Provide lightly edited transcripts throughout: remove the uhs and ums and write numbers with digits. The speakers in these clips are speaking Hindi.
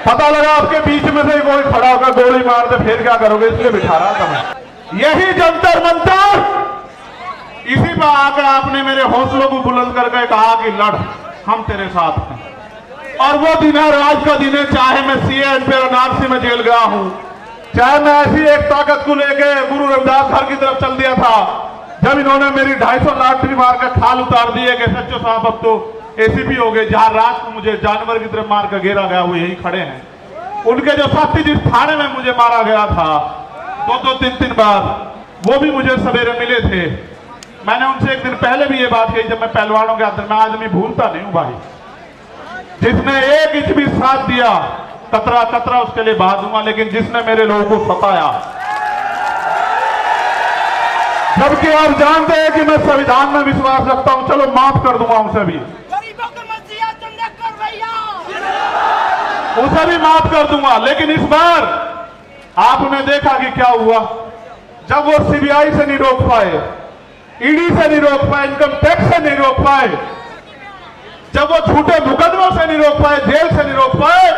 पता लगा आपके बीच में से कोई खड़ा होकर गोली मार दे, फिर क्या करोगे, इसलिए बिठा रहा था मैं। यही जंतर मंतर, इसी पर आकर आपने मेरे हौसलों को बुलंद करके कहा कि लड़, हम तेरे साथ हैं। और वो दिन है, आज का दिन है, चाहे मैं सीएम पे वाराणसी में जेल गया हूं, चाहे मैं ऐसी एक ताकत को लेके गुरु रविदास घर की तरफ चल दिया था, जब इन्होंने मेरी 250 लाठी मार कर खाल उतार दिए कि सच्चो साहब अब तो एसीपी हो गए। जहां रात को मुझे जानवर की तरफ मार कर घेरा गया, वो यही खड़े हैं। उनके जो साथी जिस थाने में मुझे मारा गया था 2-2, 3-3 बार, वो भी मुझे सवेरे मिले थे। मैंने उनसे एक दिन पहले भी ये बात कही, जब मैं पहलवानों के अंदर, मैं आदमी भूलता नहीं हूं भाई। जिसने 1 इंच भी साथ दिया, कतरा कतरा उसके लिए बहा दूंगा, लेकिन जिसने मेरे लोगों को सताया, जबकि आप जानते हैं कि मैं संविधान में विश्वास रखता हूं, चलो माफ कर दूंगा उसे भी, उसे भी माफ कर दूंगा। लेकिन इस बार आपने देखा कि क्या हुआ, जब वो सीबीआई से नहीं रोक पाए, ईडी से नहीं रोक पाए, इनकम टैक्स से नहीं रोक पाए, जब वो झूठे मुकदमों से नहीं रोक पाए, जेल से नहीं रोक पाए,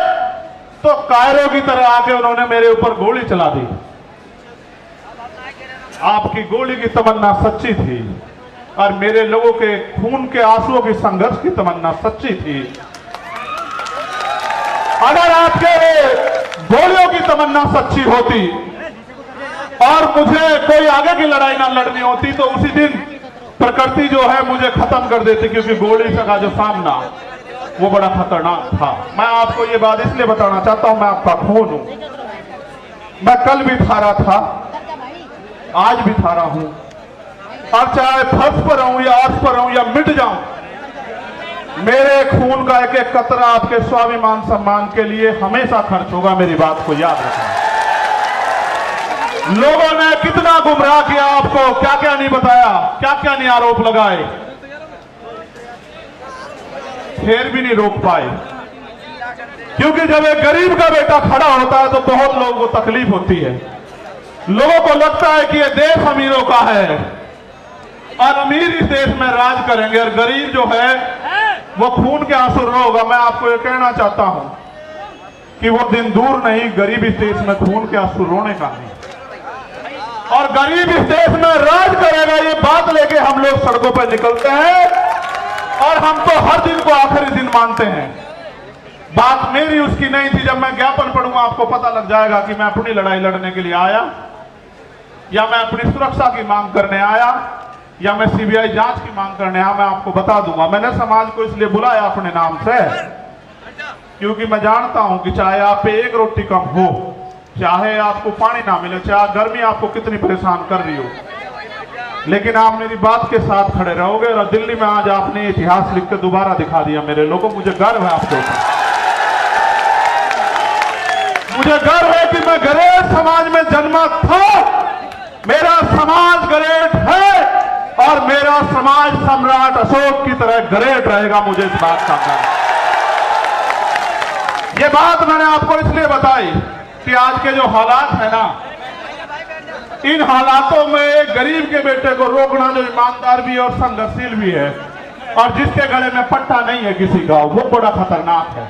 तो कायरों की तरह आके उन्होंने मेरे ऊपर गोली चला दी। आपकी गोली की तमन्ना सच्ची थी और मेरे लोगों के खून के आंसुओं की संघर्ष की तमन्ना सच्ची थी। अगर आपके गोलियों की तमन्ना सच्ची होती और मुझे कोई आगे की लड़ाई ना लड़नी होती, तो उसी दिन प्रकृति जो है मुझे खत्म कर देती, क्योंकि गोली का जो सामना वो बड़ा खतरनाक था। मैं आपको ये बात इसलिए बताना चाहता हूं, मैं आपका खून हूं। मैं कल भी था रहा था, आज भी था रहा हूं, और चाहे फर्श पर रहूं या अर्श पर रहूं या मिट जाऊं, मेरे खून का एक एक कतरा आपके स्वाभिमान सम्मान के लिए हमेशा खर्च होगा। मेरी बात को याद रखना। लोगों ने कितना गुमराह किया आपको, क्या क्या नहीं बताया, क्या क्या नहीं आरोप लगाए, फिर भी नहीं रोक पाए। क्योंकि जब एक गरीब का बेटा खड़ा होता है तो बहुत लोगों को तकलीफ होती है। लोगों को लगता है कि ये देश अमीरों का है और अमीर इस देश में राज करेंगे, और गरीब जो है वो खून के आंसू रोगा। मैं आपको ये कहना चाहता हूं कि वो दिन दूर नहीं, गरीब इस देश में खून के आंसू रोने का नहीं, और गरीब इस देश में राज करेगा, ये बात लेके हम लोग सड़कों पर निकलते हैं। और हम तो हर दिन को आखिरी दिन मानते हैं। बात मेरी उसकी नहीं थी। जब मैं ज्ञापन पढ़ूंगा आपको पता लग जाएगा कि मैं अपनी लड़ाई लड़ने के लिए आया, या मैं अपनी सुरक्षा की मांग करने आया, या मैं सीबीआई जांच की मांग करने आया। मैं आपको बता दूंगा। मैंने समाज को इसलिए बुलाया अपने नाम से, क्योंकि मैं जानता हूं कि चाहे आप पे एक रोटी कम हो, चाहे आपको पानी ना मिले, चाहे गर्मी आपको कितनी परेशान कर रही हो, लेकिन आप मेरी बात के साथ खड़े रहोगे। और दिल्ली में आज आपने इतिहास लिख के दोबारा दिखा दिया मेरे लोगों। मुझे गर्व है आपके ऊपर, मुझे गर्व है कि मैं गरेट समाज में जन्मा था। मेरा समाज गरेट है और मेरा समाज सम्राट अशोक की तरह गरेट रहेगा। मुझे इस बात का गर्व है। ये बात मैंने आपको इसलिए बताई कि आज के जो हालात है ना, इन हालातों में एक गरीब के बेटे को रोकना जो ईमानदार भी है और संघर्षशील भी है, और जिसके गले में पट्टा नहीं है किसी का, वो बड़ा खतरनाक है।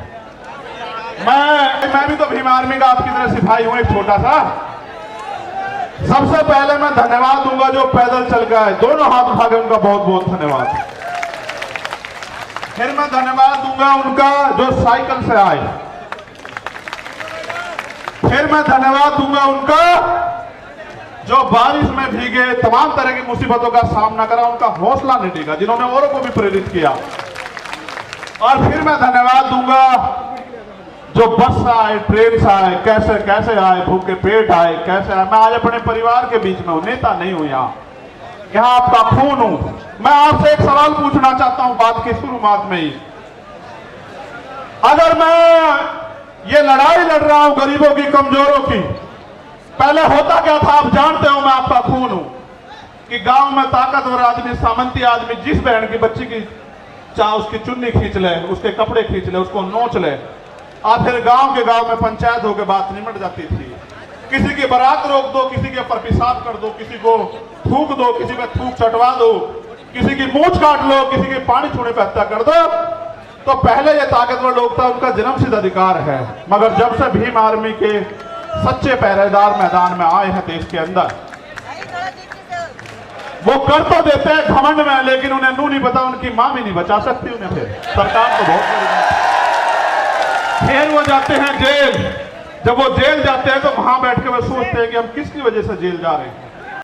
मैं भी तो भीम आर्मी का आपकी तरह सिपाही हूं, एक छोटा सा। सबसे पहले मैं धन्यवाद दूंगा जो पैदल चल गए, दोनों हाथ उठा के उनका बहुत बहुत धन्यवाद। फिर मैं धन्यवाद दूंगा उनका जो साइकिल से आए। फिर मैं धन्यवाद दूंगा उनका जो बारिश में भीगे, तमाम तरह की मुसीबतों का सामना करा, उनका हौसला नहीं डिगा, जिन्होंने औरों को भी प्रेरित किया। और फिर मैं धन्यवाद दूंगा जो बस से आए, ट्रेन से आए, कैसे कैसे आए, भूखे पेट आए, कैसे आए। मैं आज अपने परिवार के बीच में हूं, नेता नहीं हूं। यहाँ आपका खून हूं। मैं आपसे एक सवाल पूछना चाहता हूं बात की शुरुआत में ही। अगर मैं ये लड़ाई लड़ रहा हूं गरीबों की, कमजोरों की, पहले होता क्या था आप जानते हो। मैं आपका खून हूं कि गांव में ताकतवर आदमी, सामंती आदमी जिस बहन की बच्ची की चाहे उसकी चुन्नी खींच ले, उसके कपड़े खींच ले, उसको नोच ले, और फिर गांव में पंचायत होकर बात निमट जाती थी। किसी की बारात रोक दो, किसी के ऊपर पेशाब कर दो, किसी को थूक दो, किसी का थूक चटवा दो, किसी की मूंछ काट लो, किसी के पानी छूने पर हत्या कर दो। तो पहले ये ताकतवर लोग था, उनका जन्मसिद्ध अधिकार है। मगर जब से भीम आर्मी के सच्चे पहरेदार मैदान में आए हैं देश के अंदर, वो कर तो देते हैं घमंड में, लेकिन उन्हें नू नहीं पता, उनकी मां भी नहीं बचा सकती उन्हें। फिर सरकार को बहुत बड़ी, फिर वो जाते हैं जेल। जब वो जेल जाते हैं तो वहां बैठ के वो सोचते हैं कि हम किसकी वजह से जेल जा रहे हैं।